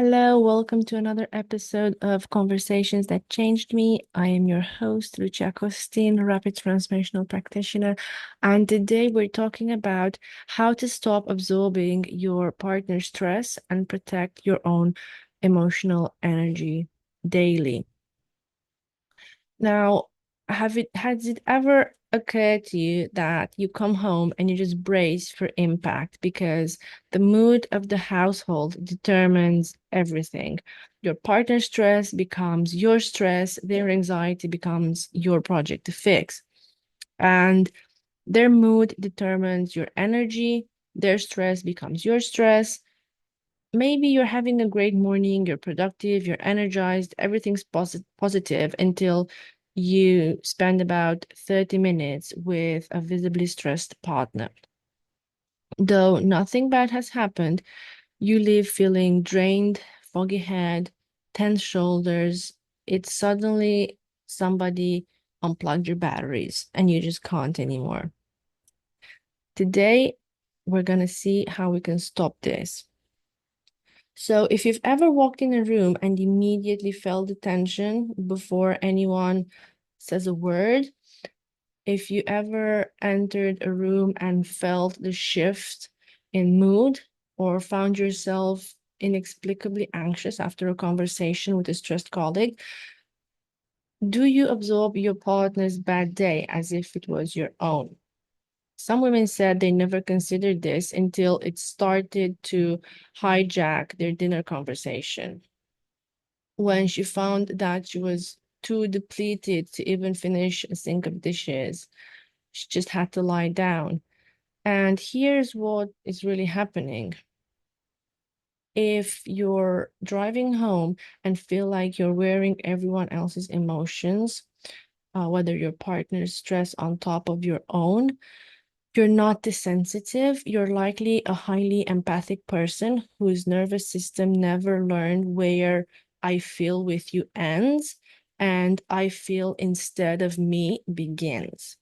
Hello, welcome to another episode of Conversations That Changed Me. I am your host, Lucia Costin, rapid transformational practitioner. And today we're talking about how to stop absorbing your partner's stress and protect your own emotional energy daily. Now, has it ever occurred to you that you come home and you just brace for impact because the mood of the household determines everything? Your partner's stress becomes your stress, their anxiety becomes your project to fix. And their mood determines your energy, their stress becomes your stress. Maybe you're having a great morning, you're productive, you're energized, everything's positive until you spend about 30 minutes with a visibly stressed partner. Though nothing bad has happened, you leave feeling drained, foggy head, tense shoulders. It's suddenly somebody unplugged your batteries and you just can't anymore. Today, we're going to see how we can stop this. So if you've ever walked in a room and immediately felt the tension before anyone says a word, if you ever entered a room and felt the shift in mood or found yourself inexplicably anxious after a conversation with a stressed colleague, do you absorb your partner's bad day as if it was your own? Some women said they never considered this until it started to hijack their dinner conversation. When she found that she was too depleted to even finish a sink of dishes, she just had to lie down. And here's what is really happening. If you're driving home and feel like you're wearing everyone else's emotions, whether your partner's stress on top of your own, you're not this sensitive. You're likely a highly empathic person whose nervous system never learned where I feel with you ends and I feel instead of me begins.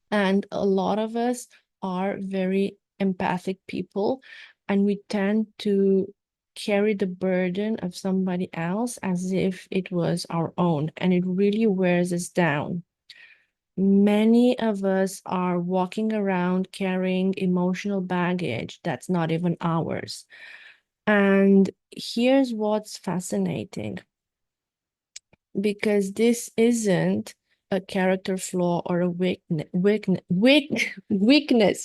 And a lot of us are very empathic people, and we tend to carry the burden of somebody else as if it was our own, and it really wears us down. Many of us are walking around carrying emotional baggage that's not even ours. And here's what's fascinating, because this isn't a character flaw or a weakness,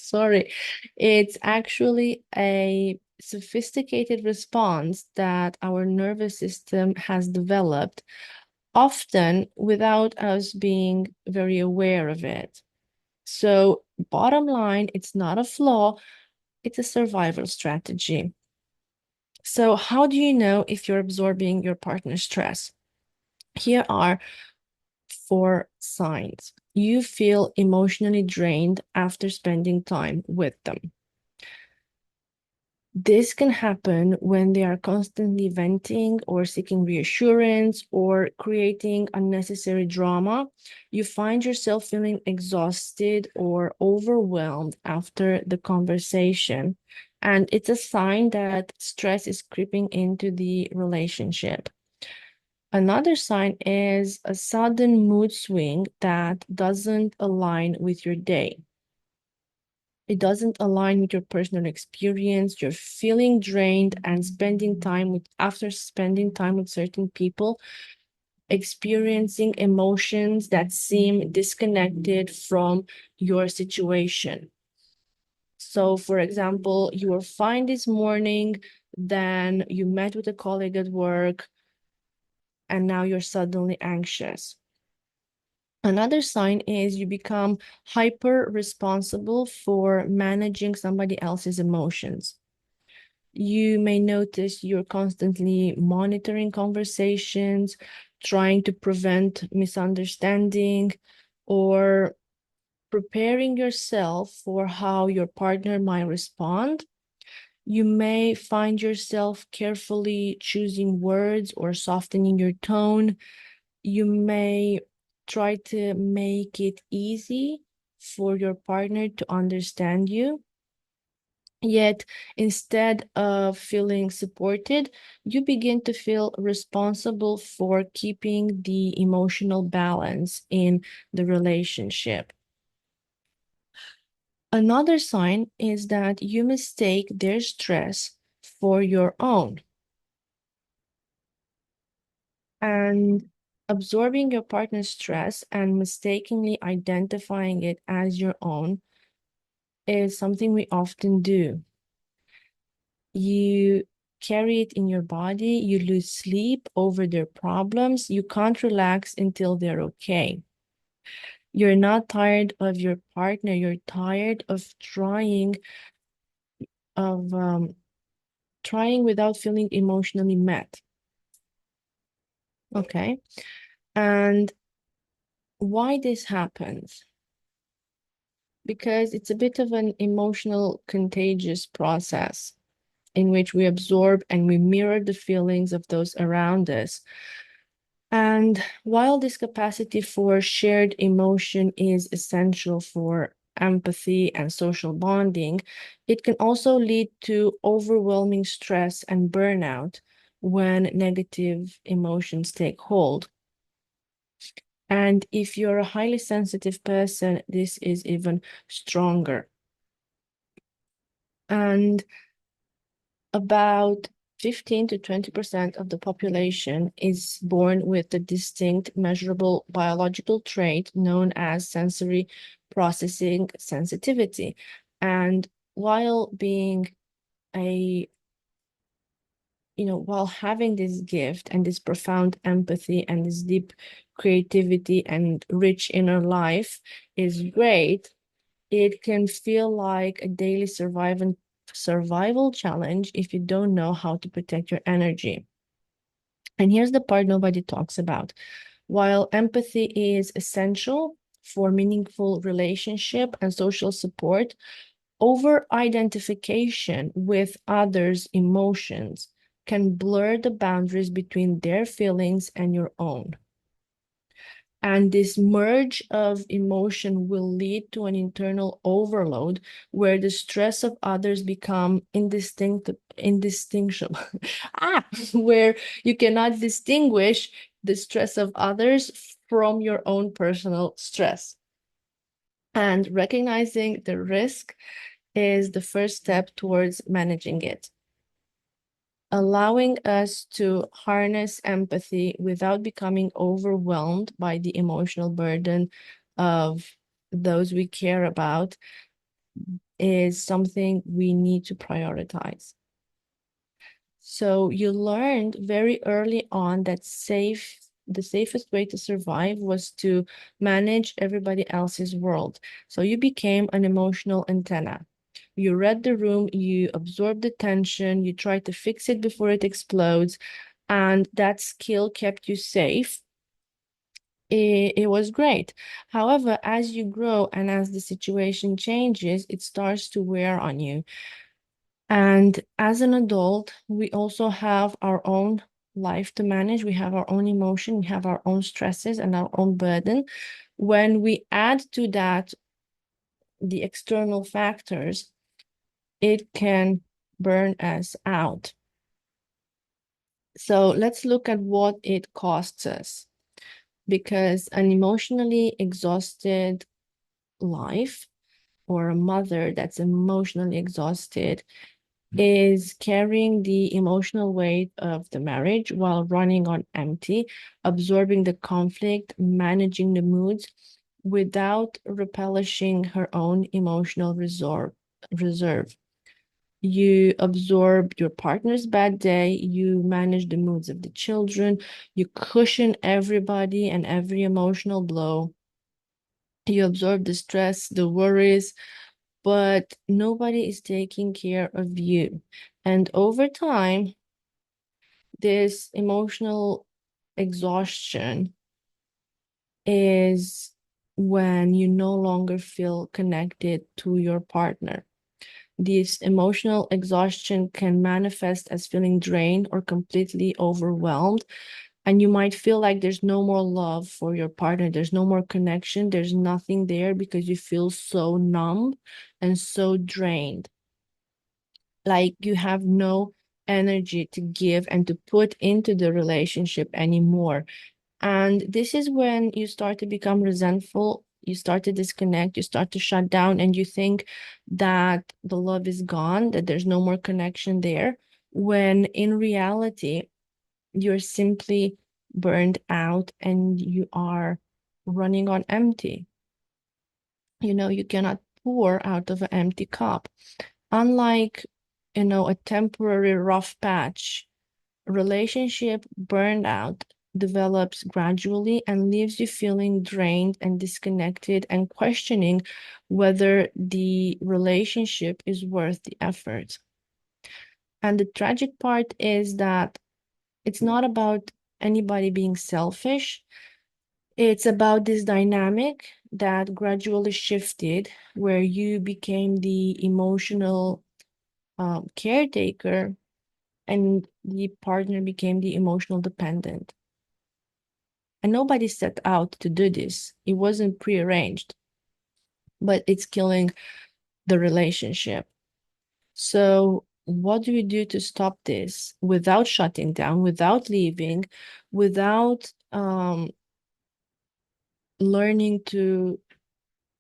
sorry. It's actually a sophisticated response that our nervous system has developed, often without us being very aware of it. So, bottom line, it's not a flaw, it's a survival strategy. So, how do you know if you're absorbing your partner's stress? Here are 4 signs. You feel emotionally drained after spending time with them. This can happen when they are constantly venting or seeking reassurance or creating unnecessary drama. You find yourself feeling exhausted or overwhelmed after the conversation. And it's a sign that stress is creeping into the relationship. Another sign is a sudden mood swing that doesn't align with your day. It doesn't align with your personal experience. You're feeling drained and after spending time with certain people, experiencing emotions that seem disconnected from your situation. So, for example, you were fine this morning, then you met with a colleague at work, and now you're suddenly anxious. Another sign is you become hyper responsible for managing somebody else's emotions. You may notice you're constantly monitoring conversations, trying to prevent misunderstanding, or preparing yourself for how your partner might respond. You may find yourself carefully choosing words or softening your tone. You may try to make it easy for your partner to understand you. Yet, instead of feeling supported, you begin to feel responsible for keeping the emotional balance in the relationship. Another sign is that you mistake their stress for your own. And absorbing your partner's stress and mistakenly identifying it as your own is something we often do. You carry it in your body, you lose sleep over their problems, you can't relax until they're okay. You're not tired of your partner, you're tired of of trying without feeling emotionally met. Okay. And why this happens? Because it's a bit of an emotional contagious process in which we absorb and we mirror the feelings of those around us. And while this capacity for shared emotion is essential for empathy and social bonding, it can also lead to overwhelming stress and burnout when negative emotions take hold. And if you're a highly sensitive person, this is even stronger. And about 15 to 20% of the population is born with a distinct measurable biological trait known as sensory processing sensitivity. And while being a while having this gift and this profound empathy and this deep creativity and rich inner life is great, it can feel like a daily survival challenge if you don't know how to protect your energy. And here's the part nobody talks about. While empathy is essential for meaningful relationship and social support, over-identification with others' emotions can blur the boundaries between their feelings and your own. And this merge of emotion will lead to an internal overload where the stress of others become indistinguishable. Where you cannot distinguish the stress of others from your own personal stress. And recognizing the risk is the first step towards managing it, allowing us to harness empathy without becoming overwhelmed by the emotional burden of those we care about is something we need to prioritize. So you learned very early on that the safest way to survive was to manage everybody else's world. So you became an emotional antenna. You read the room, you absorbed the tension, you tried to fix it before it explodes, and that skill kept you safe. It was great. However, as you grow and as the situation changes, it starts to wear on you. And as an adult, we also have our own life to manage. We have our own emotion, we have our own stresses and our own burden. When we add to that the external factors, it can burn us out. So let's look at what it costs us, because an emotionally exhausted life or a mother that's emotionally exhausted is carrying the emotional weight of the marriage while running on empty, absorbing the conflict, managing the moods without replenishing her own emotional reserve. You absorb your partner's bad day, you manage the moods of the children, you cushion everybody and every emotional blow. You absorb the stress, the worries, but nobody is taking care of you. And over time, this emotional exhaustion is when you no longer feel connected to your partner. This emotional exhaustion can manifest as feeling drained or completely overwhelmed. And you might feel like there's no more love for your partner, there's no more connection, there's nothing there because you feel so numb and so drained. like you have no energy to give and to put into the relationship anymore. And this is when you start to become resentful, you start to disconnect, you start to shut down, and you think that the love is gone, that there's no more connection there, when in reality, you're simply burned out and you are running on empty. You cannot pour out of an empty cup. Unlike, a temporary rough patch, relationship burnout develops gradually and leaves you feeling drained and disconnected and questioning whether the relationship is worth the effort. And the tragic part is that it's not about anybody being selfish. It's about this dynamic that gradually shifted where you became the emotional caretaker and the partner became the emotional dependent. And nobody set out to do this. It wasn't prearranged, but it's killing the relationship. So, what do we do to stop this without shutting down, without leaving, without learning to,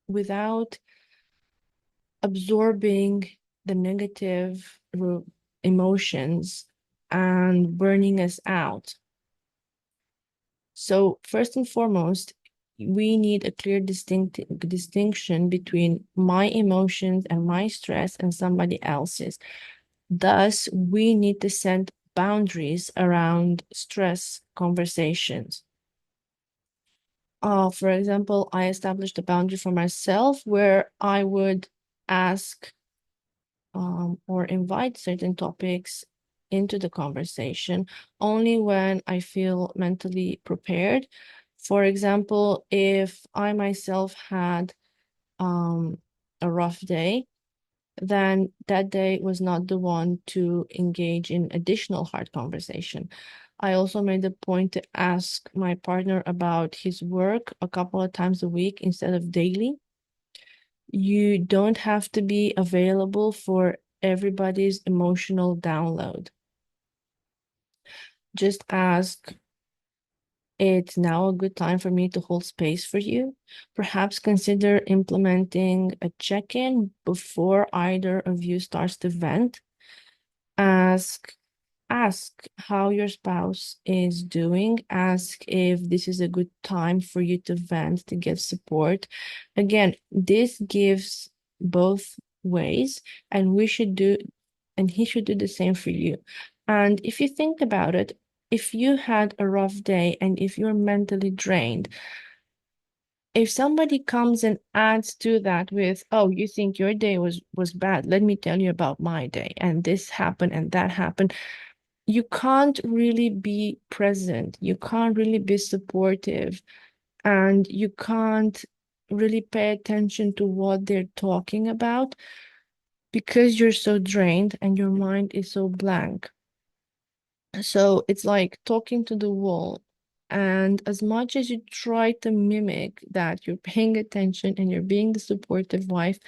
without absorbing the negative emotions and burning us out? So first and foremost, we need a clear distinction between my emotions and my stress and somebody else's. Thus, we need to set boundaries around stress conversations. For example, I established a boundary for myself where I would ask or invite certain topics into the conversation only when I feel mentally prepared. For example, if I myself had a rough day, then that day was not the one to engage in additional hard conversation. I also made a point to ask my partner about his work a couple of times a week instead of daily. You don't have to be available for everybody's emotional download. Just ask, it's now a good time for me to hold space for you. Perhaps consider implementing a check-in before either of you starts to vent. Ask Ask how your spouse is doing. Ask if this is a good time for you to vent, to get support. Again, this gives both ways, and he should do the same for you. And if you think about it, if you had a rough day and if you're mentally drained, if somebody comes and adds to that with, oh, you think your day was bad, let me tell you about my day, and this happened and that happened, you can't really be present, you can't really be supportive, and you can't really pay attention to what they're talking about because you're so drained and your mind is so blank. So it's like talking to the wall. And as much as you try to mimic that you're paying attention and you're being the supportive wife,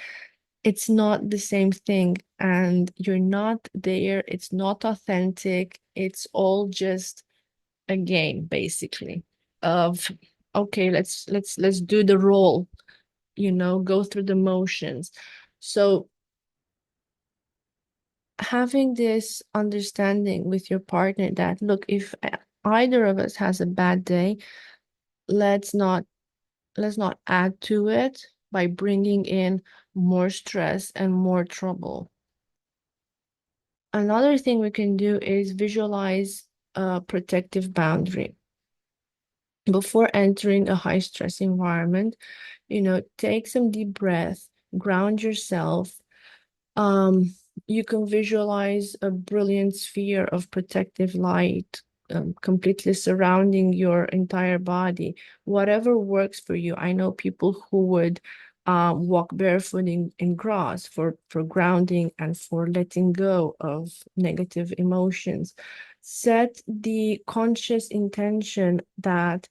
it's not the same thing. And you're not there. It's not authentic. It's all just a game, basically, of okay, let's do the role, go through the motions. So having this understanding with your partner that, look, if either of us has a bad day, let's not add to it by bringing in more stress and more trouble. Another thing we can do is visualize a protective boundary before entering a high stress environment. Take some deep breath, ground yourself. Um, you can visualize a brilliant sphere of protective light, completely surrounding your entire body, whatever works for you. I know people who would walk barefoot in grass for grounding and for letting go of negative emotions. Set the conscious intention that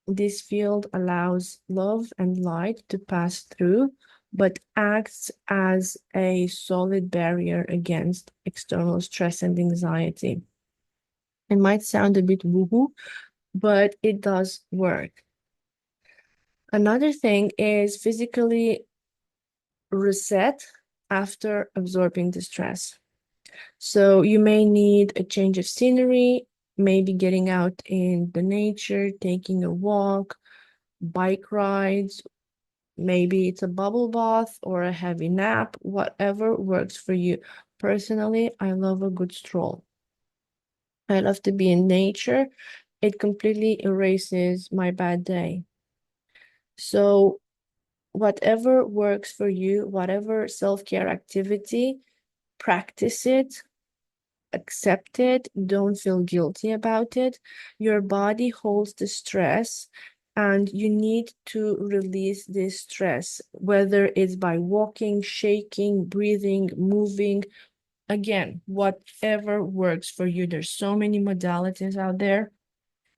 this field allows love and light to pass through but acts as a solid barrier against external stress and anxiety. It might sound a bit woo-hoo, but it does work. Another thing is physically reset after absorbing the stress. So you may need a change of scenery, maybe getting out in the nature, taking a walk, bike rides, maybe it's a bubble bath or a heavy nap, whatever works for you. Personally, I love a good stroll. I love to be in nature. It completely erases my bad day. So whatever works for you, whatever self-care activity, practice it, accept it, don't feel guilty about it. Your body holds the stress and you need to release this stress, whether it's by walking, shaking, breathing, moving. Again, whatever works for you. There's so many modalities out there.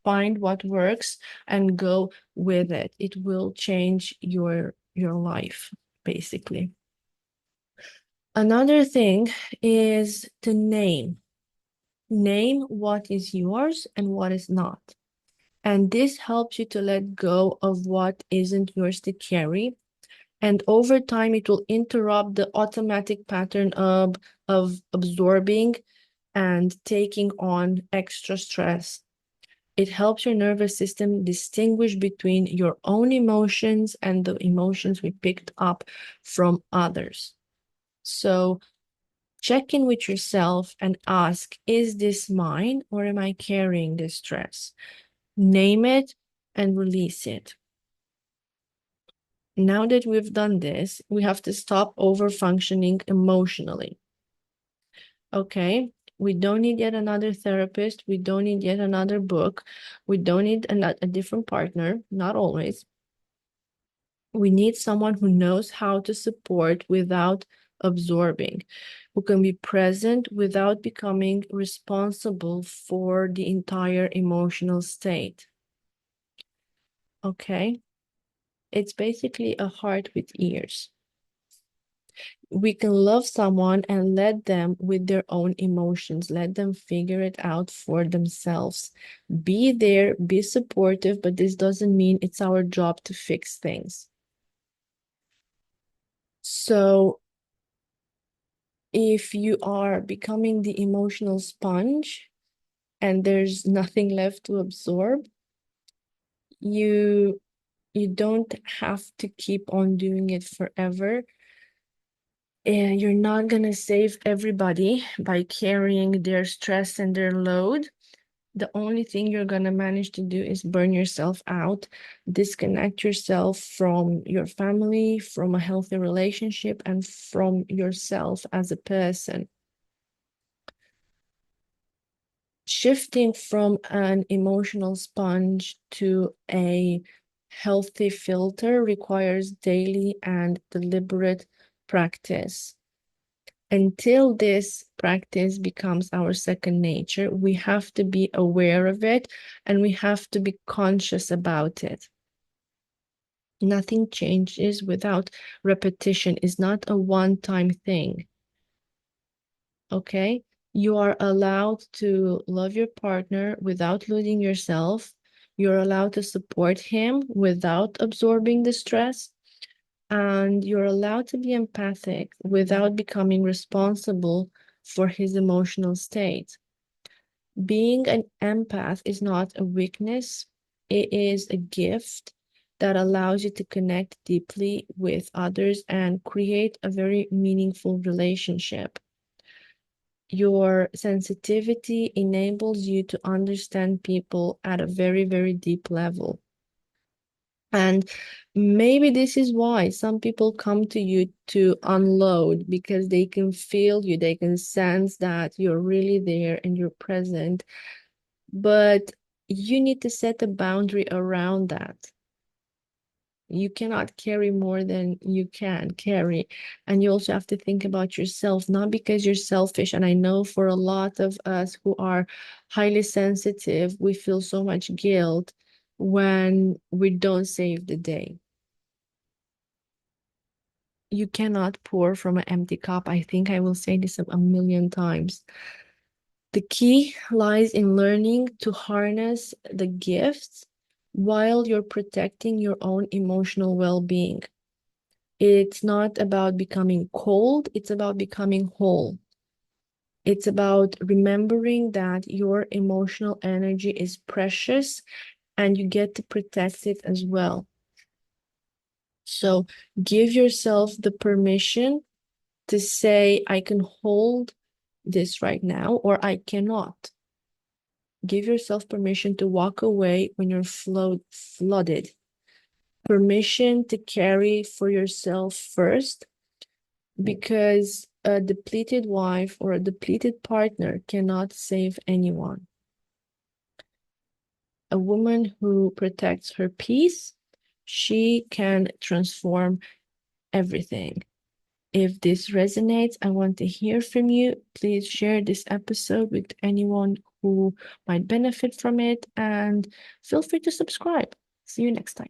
Find what works and go with it. It will change your life, basically. Another thing is to name. Name what is yours and what is not. And this helps you to let go of what isn't yours to carry. And over time, it will interrupt the automatic pattern of absorbing and taking on extra stress. It helps your nervous system distinguish between your own emotions and the emotions we picked up from others. So check in with yourself and ask, is this mine or am I carrying this stress? Name it and release it. Now that we've done this, we have to stop over-functioning emotionally. Okay, we don't need yet another therapist. We don't need yet another book. We don't need a different partner, not always. We need someone who knows how to support without absorbing, who can be present without becoming responsible for the entire emotional state. Okay, it's basically a heart with ears. We can love someone and let them with their own emotions, let them figure it out for themselves. Be there, be supportive, but this doesn't mean it's our job to fix things. So if you are becoming the emotional sponge and there's nothing left to absorb, you don't have to keep on doing it forever. And you're not going to save everybody by carrying their stress and their load. The only thing you're going to manage to do is burn yourself out, disconnect yourself from your family, from a healthy relationship, and from yourself as a person. Shifting from an emotional sponge to a healthy filter requires daily and deliberate practice. Until this practice becomes our second nature, we have to be aware of it and we have to be conscious about it. Nothing changes without repetition. It's not a one-time thing. Okay? You are allowed to love your partner without losing yourself. You're allowed to support him without absorbing the stress. And you're allowed to be empathic without becoming responsible for his emotional state. Being an empath is not a weakness, it is a gift that allows you to connect deeply with others and create a very meaningful relationship. Your sensitivity enables you to understand people at a very, very deep level. And maybe this is why some people come to you to unload, because they can feel you, they can sense that you're really there and you're present. But you need to set a boundary around that. You cannot carry more than you can carry. And you also have to think about yourself, not because you're selfish. And I know for a lot of us who are highly sensitive, we feel so much guilt when we don't save the day. You cannot pour from an empty cup. I think I will say this a million times. The key lies in learning to harness the gifts while you're protecting your own emotional well-being. It's not about becoming cold, it's about becoming whole. It's about remembering that your emotional energy is precious and you get to protect it as well. So give yourself the permission to say, I can hold this right now, or I cannot. Give yourself permission to walk away when you're flooded. Permission to carry for yourself first, because a depleted wife or a depleted partner cannot save anyone. A woman who protects her peace, she can transform everything. If this resonates, I want to hear from you. Please share this episode with anyone who might benefit from it, and feel free to subscribe. See you next time.